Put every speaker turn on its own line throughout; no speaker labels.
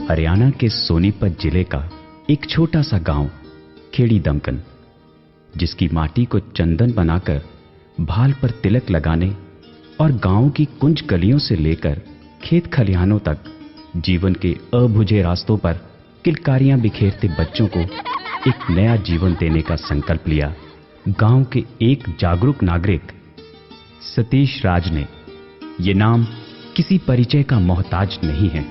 हरियाणा के सोनीपत जिले का एक छोटा सा गांव खेड़ी दमकन, जिसकी माटी को चंदन बनाकर भाल पर तिलक लगाने और गांव की कुंज गलियों से लेकर खेत खलिहानों तक जीवन के अबुझे रास्तों पर किलकारियां बिखेरते बच्चों को एक नया जीवन देने का संकल्प लिया गांव के एक जागरूक नागरिक सतीश राज ने। ये नाम किसी परिचय का मोहताज नहीं है।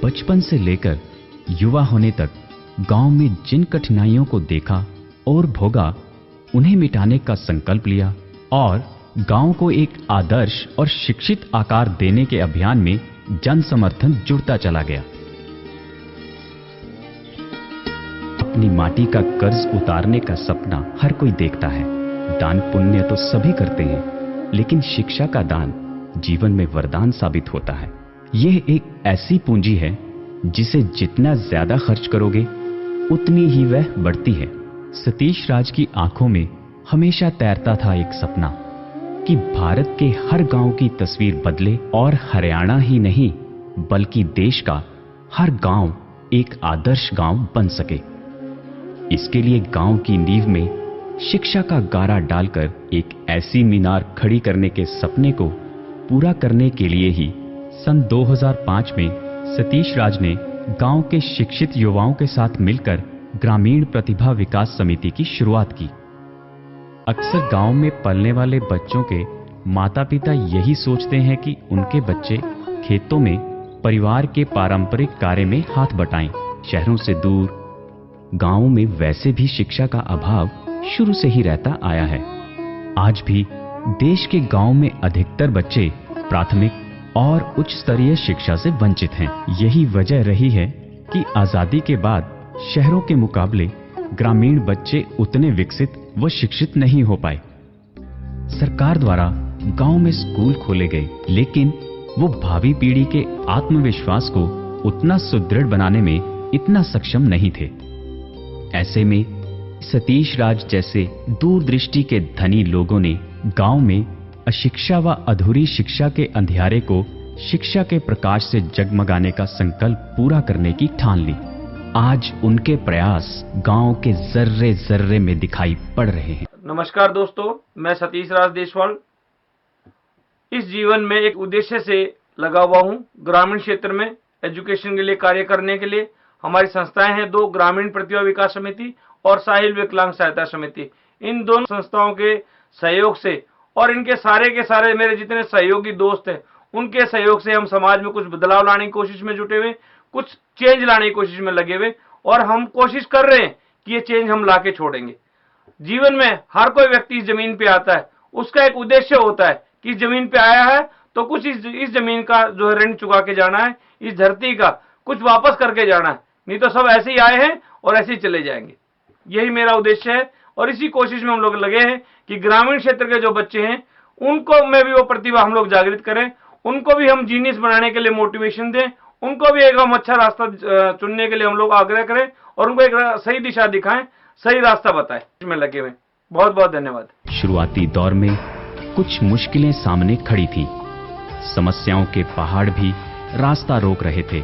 बचपन से लेकर युवा होने तक गांव में जिन कठिनाइयों को देखा और भोगा, उन्हें मिटाने का संकल्प लिया और गांव को एक आदर्श और शिक्षित आकार देने के अभियान में जन समर्थन जुड़ता चला गया। अपनी माटी का कर्ज उतारने का सपना हर कोई देखता है। दान पुण्य तो सभी करते हैं, लेकिन शिक्षा का दान जीवन में वरदान साबित होता है। यह एक ऐसी पूंजी है जिसे जितना ज्यादा खर्च करोगे उतनी ही वह बढ़ती है। सतीश राज की आंखों में हमेशा तैरता था एक सपना कि भारत के हर गांव की तस्वीर बदले और हरियाणा ही नहीं बल्कि देश का हर गांव एक आदर्श गांव बन सके। इसके लिए गांव की नींव में शिक्षा का गारा डालकर एक ऐसी मीनार खड़ी करने के सपने को पूरा करने के लिए ही सन 2005 में सतीश राज ने गांव के शिक्षित युवाओं के साथ मिलकर ग्रामीण प्रतिभा विकास समिति की शुरुआत की। अक्सर गांव में पलने वाले बच्चों के माता पिता यही सोचते हैं कि उनके बच्चे खेतों में परिवार के पारंपरिक कार्य में हाथ बटाएं, शहरों से दूर। गांवों में वैसे भी शिक्षा का अभाव शुरू से ही रहता आया है। आज भी देश के गांव में अधिकतर बच्चे प्राथमिक और उच्च स्तरीय शिक्षा से वंचित हैं। यही वजह रही है कि आजादी के बाद शहरों के मुकाबले ग्रामीण बच्चे उतने विकसित व शिक्षित नहीं हो पाए। सरकार द्वारा गांव में स्कूल खोले गए, लेकिन वो भावी पीढ़ी के आत्मविश्वास को उतना सुदृढ़ बनाने में इतना सक्षम नहीं थे। ऐसे में सतीश राज जैसे दूरदृष्टि के धनी लोगों ने गांव में अशिक्षा व अधूरी शिक्षा के अंधियारे को शिक्षा के प्रकाश से जगमगाने का संकल्प पूरा करने की ठान ली। आज उनके प्रयास गांव के जर्रे जर्रे में दिखाई पड़ रहे हैं।
नमस्कार दोस्तों, मैं सतीश राज देशवाल इस जीवन में एक उद्देश्य से लगा हुआ हूं। ग्रामीण क्षेत्र में एजुकेशन के लिए कार्य करने के लिए हमारी संस्थाएं हैं दो, ग्रामीण प्रतिभा विकास समिति और साहिल विकलांग सहायता समिति। इन दोनों संस्थाओं के सहयोग से और इनके सारे के सारे मेरे जितने सहयोगी दोस्त हैं, उनके सहयोग से हम समाज में कुछ बदलाव लाने की कोशिश में जुटे हुए, कुछ चेंज लाने की कोशिश में लगे हुए, और हम कोशिश कर रहे हैं कि ये चेंज हम लाके छोड़ेंगे। जीवन में हर कोई व्यक्ति इस जमीन पे आता है, उसका एक उद्देश्य होता है कि इस जमीन पे आया है तो कुछ इस जमीन का जो है ऋण चुका के जाना है, इस धरती का कुछ वापस करके जाना है, नहीं तो सब ऐसे ही आए हैं और ऐसे ही चले जाएंगे। यही मेरा उद्देश्य है और इसी कोशिश में हम लोग लगे हैं कि ग्रामीण क्षेत्र के जो बच्चे हैं उनको में भी वो प्रतिभा हम लोग जागृत करें, उनको भी हम जीनियस बनाने के लिए मोटिवेशन दें, उनको भी एक हम अच्छा रास्ता चुनने के लिए हम लोग आग्रह करें और उनको एक सही दिशा दिखाएं, सही रास्ता बताएं। इसमें लगे हुए बहुत बहुत धन्यवाद।
शुरुआती दौर में कुछ मुश्किलें सामने खड़ी थी। समस्याओं के पहाड़ भी रास्ता रोक रहे थे,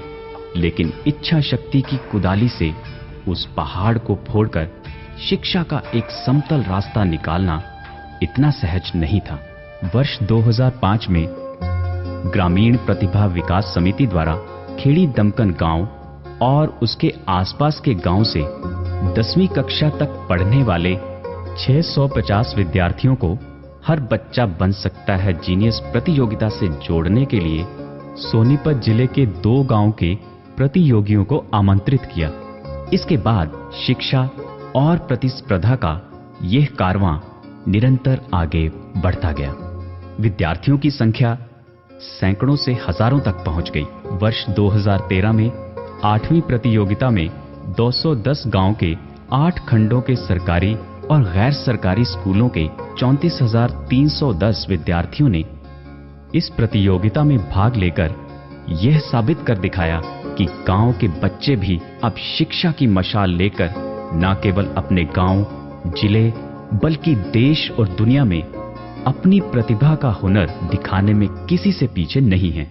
लेकिन इच्छा शक्ति की कुदाली से उस पहाड़ को फोड़कर शिक्षा का एक समतल रास्ता निकालना इतना सहज नहीं था। वर्ष 2005 में ग्रामीण प्रतिभा विकास समिति द्वारा खेड़ी दमकन गांव और उसके आसपास के गांव से 10वीं कक्षा तक पढ़ने वाले 650 विद्यार्थियों को हर बच्चा बन सकता है जीनियस प्रतियोगिता से जोड़ने के लिए सोनीपत जिले के 2 गांव के प्रतियोगियों को आमंत्रित किया। इसके बाद शिक्षा और प्रतिस्पर्धा का यह कारवां निरंतर आगे बढ़ता गया। विद्यार्थियों की संख्या सैकड़ों से हजारों तक पहुंच गई। वर्ष 2013 में 8वीं प्रतियोगिता में 210 गांव के 8 खंडों के सरकारी और गैर सरकारी स्कूलों के 34,310 विद्यार्थियों ने इस प्रतियोगिता में भाग लेकर यह साबित कर दिखाया कि गांव के बच्चे भी अब शिक्षा की मशाल लेकर न केवल अपने गांव, जिले, बल्कि देश और दुनिया में अपनी प्रतिभा का हुनर दिखाने में किसी से पीछे नहीं हैं।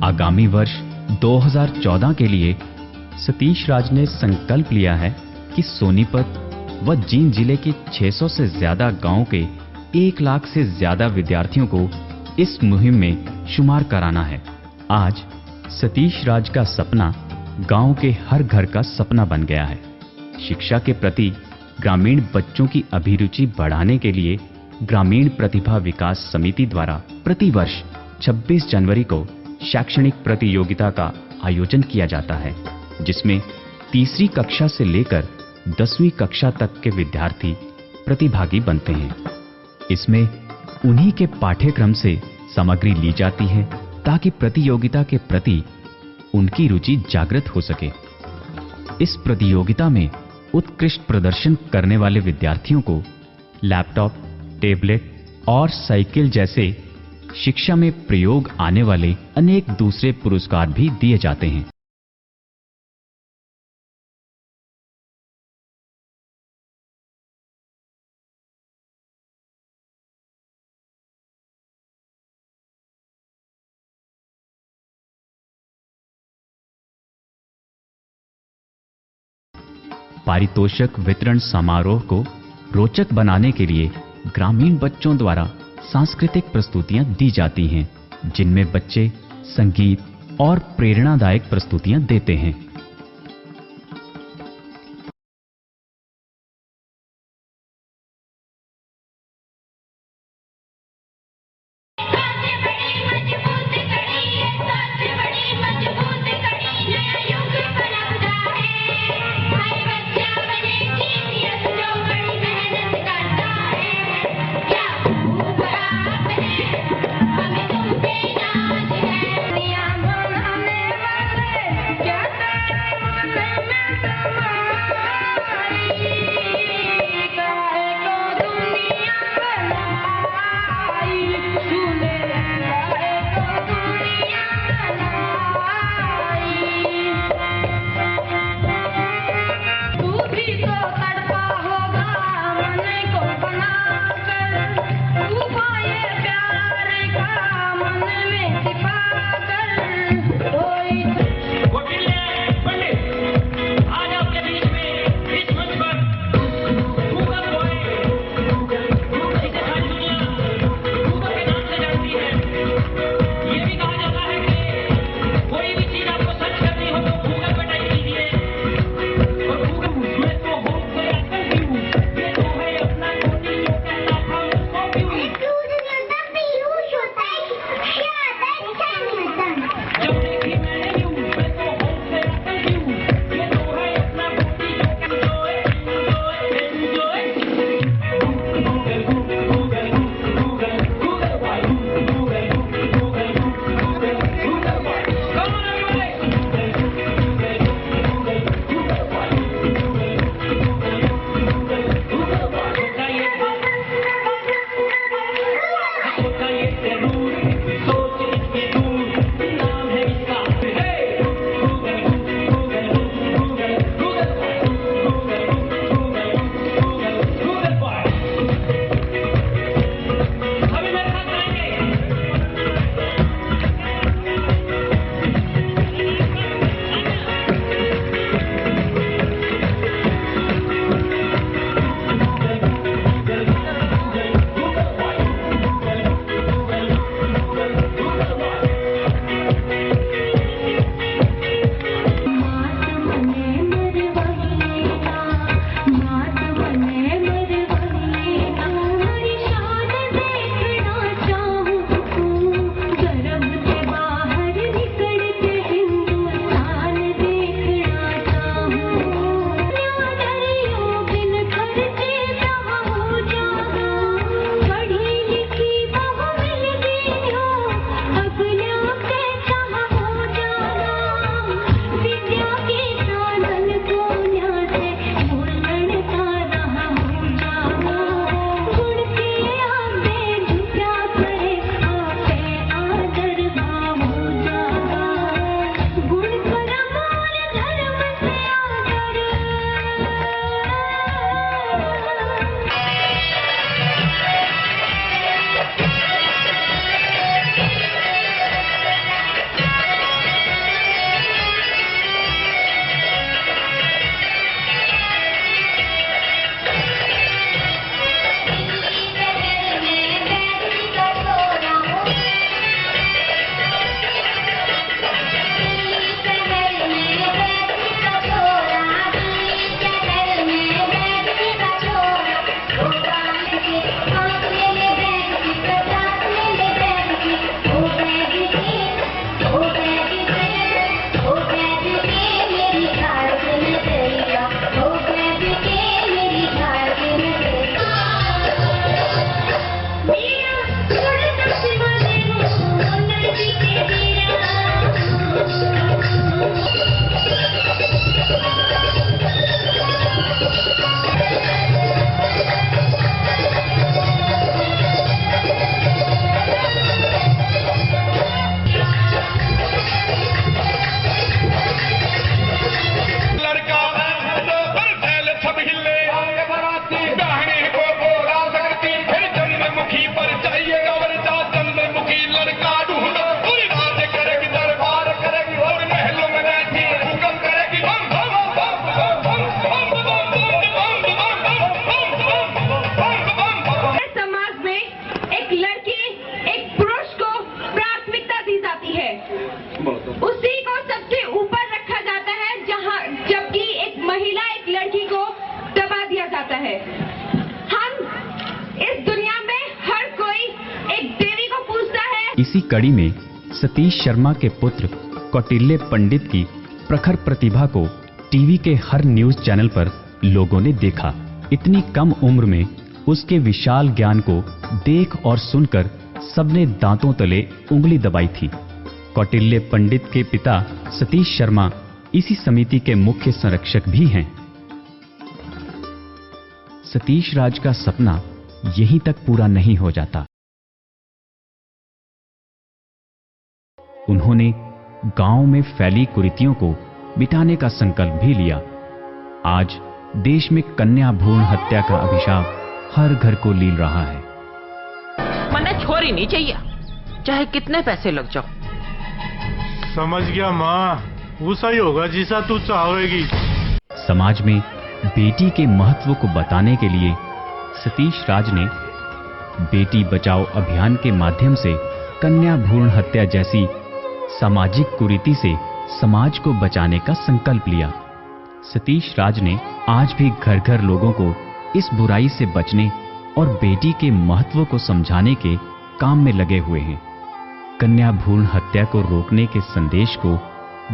आगामी वर्ष 2014 के लिए सतीश राज ने संकल्प लिया है कि सोनीपत व जींद जिले के 600 से ज्यादा गांव के 1 लाख से ज्यादा विद्यार्थियों को इस मुहिम में शुमार कराना है। आज सतीश राज का सपना गांव के हर घर का सपना बन गया है। शिक्षा के प्रति ग्रामीण बच्चों की अभिरुचि बढ़ाने के लिए ग्रामीण प्रतिभा विकास समिति द्वारा प्रतिवर्ष 26 जनवरी को शैक्षणिक प्रतियोगिता का आयोजन किया जाता है, जिसमें तीसरी कक्षा से लेकर 10वीं कक्षा तक के विद्यार्थी प्रतिभागी बनते हैं। इसमें उन्हीं के पाठ्यक्रम से सामग्री ली जाती है ताकि प्रतियोगिता के प्रति उनकी रुचि जागृत हो सके। इस प्रतियोगिता में उत्कृष्ट प्रदर्शन करने वाले विद्यार्थियों को लैपटॉप, टैबलेट और साइकिल जैसे शिक्षा में प्रयोग आने वाले अनेक दूसरे पुरस्कार भी दिए जाते हैं। पारितोषिक वितरण समारोह को रोचक बनाने के लिए ग्रामीण बच्चों द्वारा सांस्कृतिक प्रस्तुतियां दी जाती हैं, जिनमें बच्चे संगीत और प्रेरणादायक प्रस्तुतियां देते हैं। इसी कड़ी में सतीश शर्मा के पुत्र कौटिल्य पंडित की प्रखर प्रतिभा को टीवी के हर न्यूज चैनल पर लोगों ने देखा। इतनी कम उम्र में उसके विशाल ज्ञान को देख और सुनकर सबने दांतों तले उंगली दबाई थी। कौटिल्य पंडित के पिता सतीश शर्मा इसी समिति के मुख्य संरक्षक भी हैं। सतीश राज का सपना यहीं तक पूरा नहीं हो जाता। उन्होंने गांव में फैली कुरीतियों को मिटाने का संकल्प भी लिया। आज देश में कन्या भ्रूण हत्या का अभिशाप हर घर को लील रहा है।
मने छोरी नहीं चाहिए, चाहे कितने पैसे लग जाओ।
समझ गया माँ, वैसा ही होगा जैसा तू चाहेगी।
समाज में बेटी के महत्व को बताने के लिए सतीश राज ने बेटी बचाओ अभियान के माध्यम से कन्या भ्रूण हत्या जैसी सामाजिक कुरीति से समाज को बचाने का संकल्प लिया। सतीश राज ने आज भी घर घर लोगों को इस बुराई से बचने और बेटी के महत्व को समझाने के काम में लगे हुए हैं। कन्या भ्रूण हत्या को रोकने के संदेश को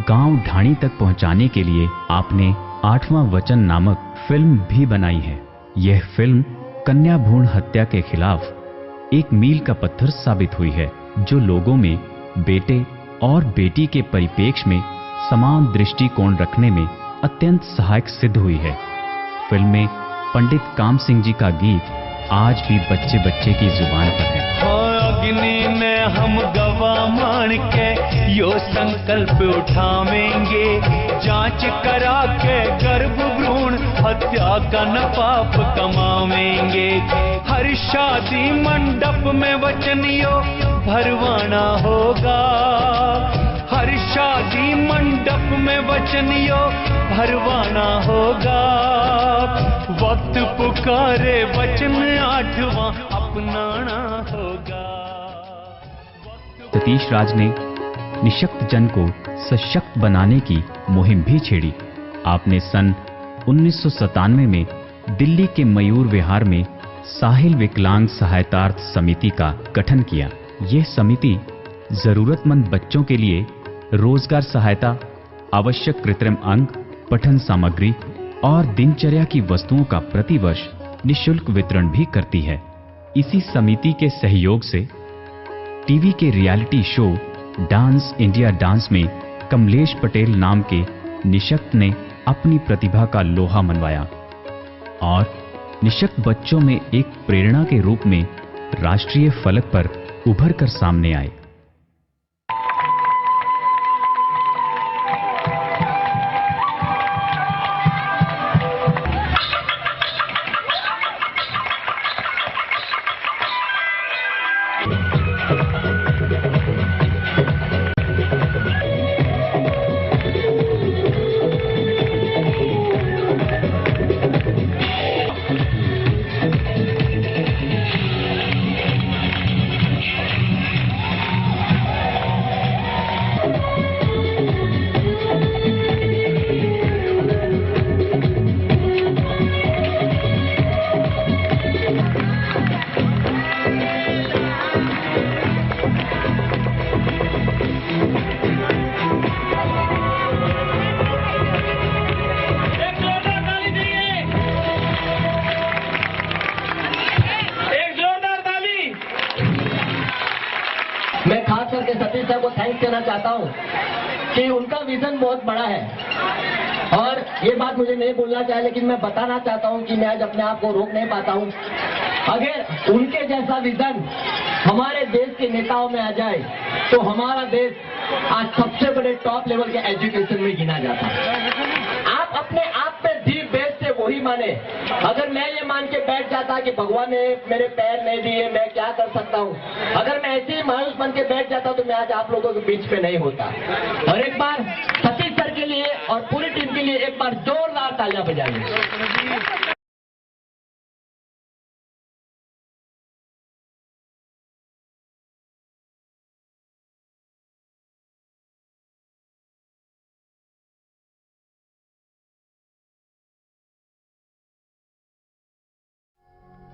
गांव ढाणी तक पहुंचाने के लिए आपने 8वां वचन नामक फिल्म भी बनाई है। यह फिल्म कन्या भ्रूण हत्या के खिलाफ एक मील का पत्थर साबित हुई है, जो लोगों में बेटे और बेटी के परिप्रेक्ष्य में समान दृष्टिकोण रखने में अत्यंत सहायक सिद्ध हुई है। फिल्म में पंडित काम सिंह जी का गीत आज भी बच्चे बच्चे की जुबान पर है।
अग्नि में हम गवा मान के यो संकल्प उठावेंगे, जांच करा के गर्भ भ्रूण हत्या का न पाप कमावेंगे। हर शादी मंडप में वचनियों भरवाना होगा, हर शादी मंडप में वचनियों भरवाना होगा। वक्त पुकारे वचन 8वां अपनाना होगा।
सतीश राज ने निशक्त जन को सशक्त बनाने की मुहिम भी छेड़ी। आपने सन 1997 में दिल्ली के मयूर विहार में साहिल विकलांग सहायतार्थ समिति का गठन किया। यह समिति जरूरतमंद बच्चों के लिए रोजगार सहायता, आवश्यक कृत्रिम अंग, पठन सामग्री और दिनचर्या की वस्तुओं का प्रतिवर्ष निःशुल्क वितरण भी करती है। इसी समिति के सहयोग से टीवी के reality show dance India dance में कमलेश पटेल नाम के निशक्त ने अपनी प्रतिभा का लोहा मनवाया और निशक्त बच्चों में एक प्रेरणा के रूप में राष्ट्रीय फलक पर उभर कर सामने आए।
मैं खास करके सतीश सर को थैंक्स देना चाहता हूं कि उनका विजन बहुत बड़ा है और ये बात मुझे नहीं बोलना चाहिए, लेकिन मैं बताना चाहता हूं कि मैं आज अपने आप को रोक नहीं पाता हूं। अगर उनके जैसा विजन हमारे देश के नेताओं में आ जाए तो हमारा देश आज सबसे बड़े टॉप लेवल के एजुकेशन में गिना जाता है। आप अपने आप में दी बेस से वही माने। अगर मैं ये मान के बैठ जाता कि भगवान ने मेरे पैर नहीं दिए, मैं क्या कर सकता हूँ, अगर मैं ऐसे ही मायूस बन के बैठ जाता तो मैं आज आप लोगों के बीच में नहीं होता। और एक बार सतीश सर के लिए और पूरी टीम के लिए एक बार जोरदार तालियां बजाइए।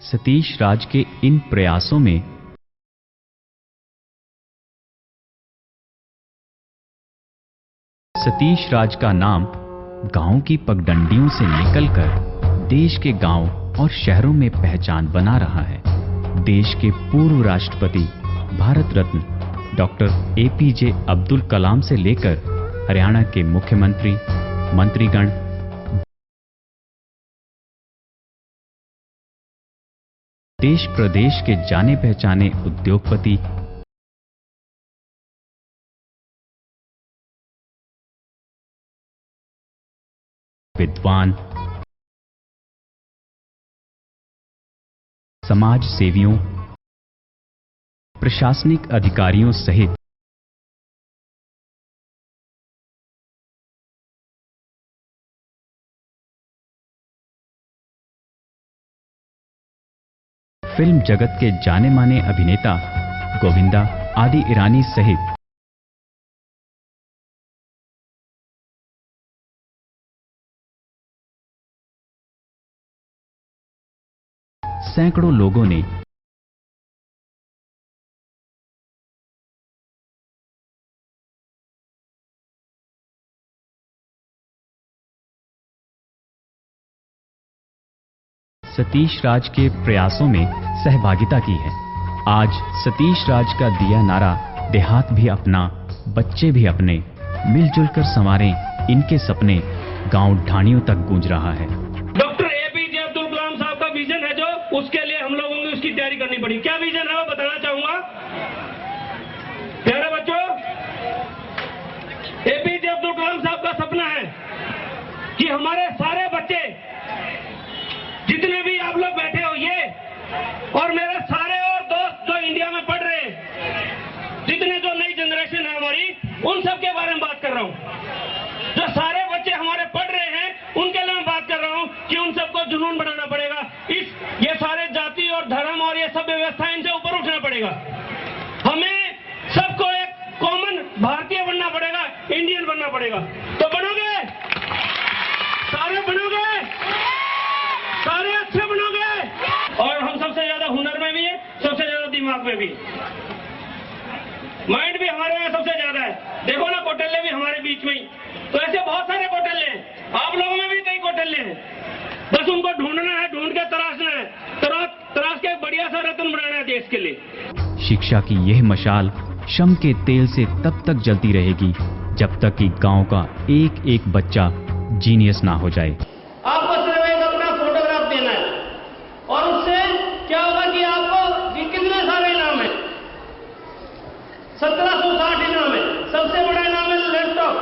सतीश राज के इन प्रयासों में सतीश राज का नाम गांव की पगडंडियों से निकलकर देश के गांव और शहरों में पहचान बना रहा है। देश के पूर्व राष्ट्रपति भारत रत्न डॉक्टर एपीजे अब्दुल कलाम से लेकर हरियाणा के मुख्यमंत्री, मंत्रीगण, देश प्रदेश के जाने पहचाने उद्योगपति, विद्वान, समाज सेवियों, प्रशासनिक अधिकारियों सहित फिल्म जगत के जाने माने अभिनेता गोविंदा आदि ईरानी सहित सैकड़ों लोगों ने सतीश राज के प्रयासों में सहभागिता की है। आज सतीश राज का दिया नारा देहात भी अपना, बच्चे भी अपने, मिलजुल कर संवारें इनके सपने गांव ढाणियों तक गूंज रहा है।
डॉक्टर एपीजे अब्दुल कलाम साहब का विजन है जो, उसके लिए हम लोगों को उसकी तैयारी करनी पड़ी। क्या विजन है वो बताना चाहूंगा प्यारे बच्चों। एपीजे अब्दुल कलाम साहब का सपना है कि हमारे सारे बच्चे, जितने भी आप लोग बैठे हो ये और मेरे सारे और दोस्त जो इंडिया में पढ़ रहे हैं, जितने जो नई जनरेशन है हमारी, उन सब के बारे में बात कर रहा हूं। जो सारे बच्चे हमारे पढ़ रहे हैं उनके लिए मैं बात कर रहा हूं कि उन सबको जुनून बनाना पड़ेगा। ये सारे जाति और धर्म और ये सब व्यवस्था, इनसे ऊपर उठना पड़ेगा। हमें सबको एक कॉमन भारतीय बनना पड़ेगा, इंडियन बनना पड़ेगा। तो बनोगे? सारे बनोगे? सारे अच्छे बनोगे? और हम सबसे ज्यादा हुनर में भी है, सबसे ज्यादा दिमाग में भी, माइंड भी हमारे में सबसे ज्यादा है। देखो ना, कौटल्य भी हमारे बीच में ही। तो ऐसे बहुत सारे कौटल्य हैं, आप लोगों में भी कई कौटल्य हैं। बस उनको ढूंढना है, ढूंढ के तराशना है, तराश के बढ़िया सा रत्न बनाना है देश के लिए।
शिक्षा की यह मशाल शम के तेल से तब तक जलती रहेगी जब तक कि गांव का एक एक बच्चा जीनियस ना हो जाए।
आपको सिर्फ एक अपना फोटोग्राफ देना है और उससे क्या होगा कि आपको कितने सारे इनाम है, 1760 इनाम है। सबसे बड़ा इनाम है लैपटॉप,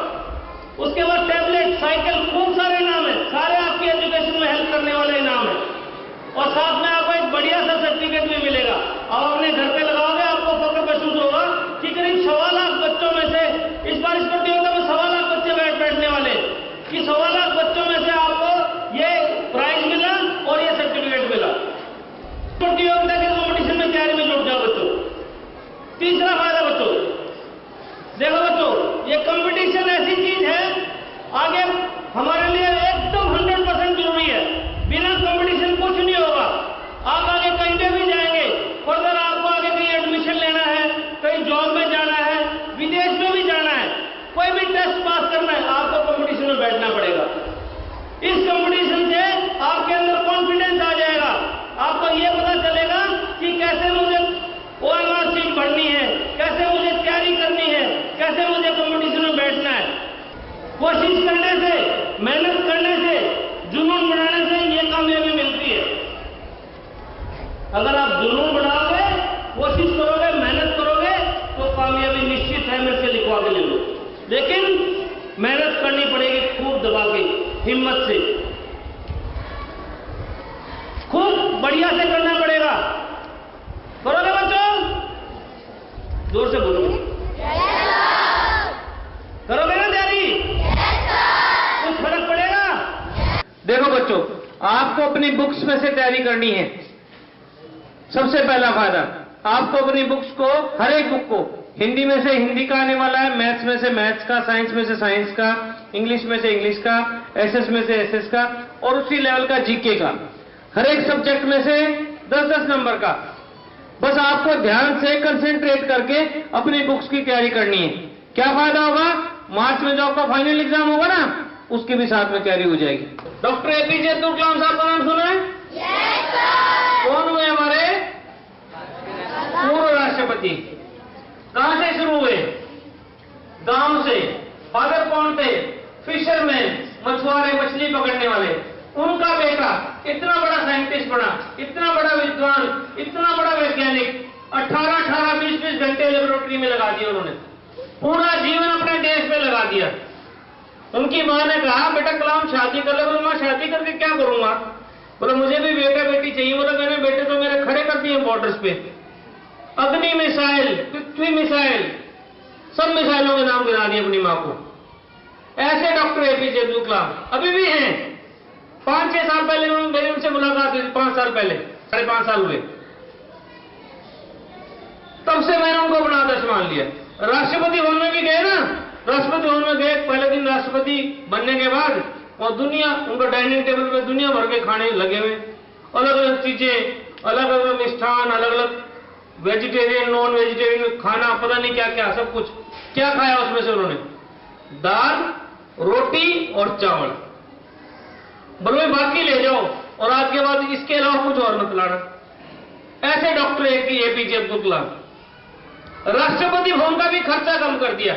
उसके बाद टैबलेट, साइकिल, खूब सारे इनाम है। सारे आपकी एजुकेशन में हेल्प करने वाले इनाम है और साथ में आपको एक बढ़िया सा सर्टिफिकेट भी मिलेगा। आप अपने घर पे लगाओगे, आपको फक्र महसूस होगा कि करीब 1.25 लाख बच्चों में से इस बार इस प्रतियोगिता में 1.25 लाख बच्चे बैठने वाले, कि 1.25 लाख बच्चों में से आपको ये प्राइज मिला और ये सर्टिफिकेट मिला। प्रतियोगिता के कॉम्पिटिशन में तैयारी में जुट जाओ बच्चों। तीसरा फायदा बच्चों, देखो बच्चों, ये कंपटीशन ऐसी चीज है आगे हमारे लिए एकदम 100% जरूरी है। बिना कंपटीशन कुछ नहीं होगा। आप आगे कहीं पे भी जाएंगे, फर्दर आपको आगे कहीं एडमिशन लेना है, कहीं जॉब में जाना है, विदेश में भी जाना है, कोई भी टेस्ट पास करना है, आपको कंपटीशन में बैठना पड़ेगा। इस कंपटीशन से आपके अंदर कॉन्फिडेंस आ जाएगा। आपको ये पता चलेगा कि कैसे मुझे OMR सीट भरनी है, कैसे मुझे तैयारी करनी है, कैसे मुझे कंपटीशन में बैठना है। कोशिश करने से, मेहनत करने से, जुनून बनाने से ये कामयाबी मिलती है। अगर आप जुनून बढ़ाओगे, कोशिश करोगे, मेहनत करोगे तो कामयाबी निश्चित है। मैं से लिखवा के ले लो, लेकिन मेहनत करनी पड़ेगी खूब दबा के, हिम्मत से, खूब बढ़िया से करना पड़ेगा। करोगे बच्चों? जोर से बोलो। करोगे ना तैयारी? कुछ फर्क पड़ेगा? देखो बच्चों, आपको अपनी बुक्स में से तैयारी करनी है। सबसे पहला फायदा, आपको अपनी बुक्स को, हर एक बुक को, हिंदी में से हिंदी का आने वाला है, मैथ्स में से मैथ्स का, साइंस में से साइंस का, इंग्लिश में से इंग्लिश का, एसएस में से एसएस का और उसी लेवल का जीके का, हर एक सब्जेक्ट में से 10-10 नंबर का। बस आपको ध्यान से कंसंट्रेट करके अपनी बुक्स की तैयारी करनी है। क्या फायदा होगा? मार्च में जो आपका फाइनल एग्जाम होगा ना, उसके भी साथ में तैयारी हो जाएगी। डॉक्टर एपीजे अब्दुल कलाम साहब का नाम सुना है? कौन हुए हमारे पूर्व राष्ट्रपति? कहां से शुरू हुए? गांव से। फादर कौन थे? फिशरमैन, मछुआरे, मछली पकड़ने वाले। उनका बेटा इतना बड़ा साइंटिस्ट बना, इतना बड़ा विद्वान, इतना बड़ा वैज्ञानिक। 18 20 घंटे लेबोरेटरी में लगा दिए उन्होंने, पूरा जीवन अपने देश में लगा दिया। उनकी मां ने कहा बेटा कलाम शादी कर ले। बोला मां शादी करके क्या करूंगा? बोला मुझे भी बेटा बेटी चाहिए। बोला मैंने बेटे तो मेरे खड़े कर दिए बॉर्डर्स पे। अग्नि मिसाइल, पृथ्वी मिसाइल, सब मिसाइलों के नाम गिरा दिए अपनी मां को। ऐसे डॉक्टर एपीजे अब्दुल कलाम अभी भी हैं। 5-6 साल पहले मेरी उनसे मुलाकात हुई, 5 साल पहले, 5.5 साल हुए, तब से मैंने उनको अपना आदर्श मान लिया। राष्ट्रपति भवन में भी गए ना, राष्ट्रपति भवन में गए, पहले दिन राष्ट्रपति बनने के बाद, और दुनिया उनका डाइनिंग टेबल पे दुनिया भर के खाने लगे हुए, अलग अलग चीजें, अलग अलग मिष्ठान, अलग अलग वेजिटेरियन नॉन वेजिटेरियन खाना, पता नहीं क्या क्या, सब कुछ। क्या खाया उसमें से उन्होंने? दाल, रोटी और चावल। बोले बाकी ले जाओ और आज के बाद इसके अलावा कुछ और मत लाना। ऐसे डॉक्टर एपीजे अब्दुल कलाम। राष्ट्रपति भवन का भी खर्चा कम कर दिया।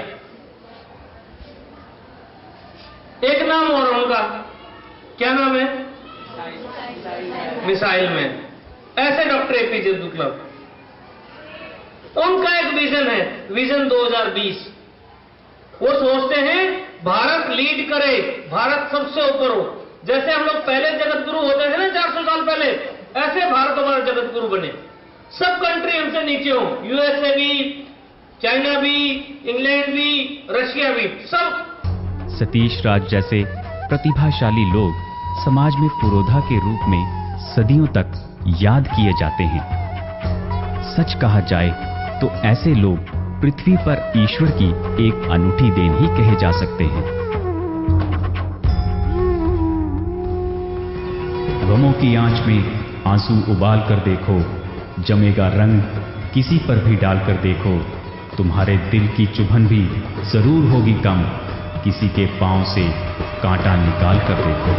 एक नाम और उनका, क्या नाम है? Missile man. ऐसे डॉक्टर एपीजे अब्दुल कलाम। उनका एक विजन है, विजन 2020। वो सोचते हैं भारत लीड करे, भारत सबसे ऊपर हो। जैसे हम लोग पहले जगत गुरु होते थे ना 400 साल पहले, ऐसे भारत हमारा जगत गुरु बने। सब कंट्री हमसे नीचे हो, यूएसए भी, चाइना भी, इंग्लैंड भी, रशिया भी, सब।
सतीश राज जैसे प्रतिभाशाली लोग समाज में पुरोधा के रूप में सदियों तक याद किए जाते हैं। सच कहा जाए तो ऐसे लोग पृथ्वी पर ईश्वर की एक अनूठी देन ही कहे जा सकते हैं। गमों की आंच में आंसू उबाल कर देखो, जमेगा रंग किसी पर भी डालकर देखो, तुम्हारे दिल की चुभन भी जरूर होगी कम, किसी के पांव से कांटा निकाल कर देखो।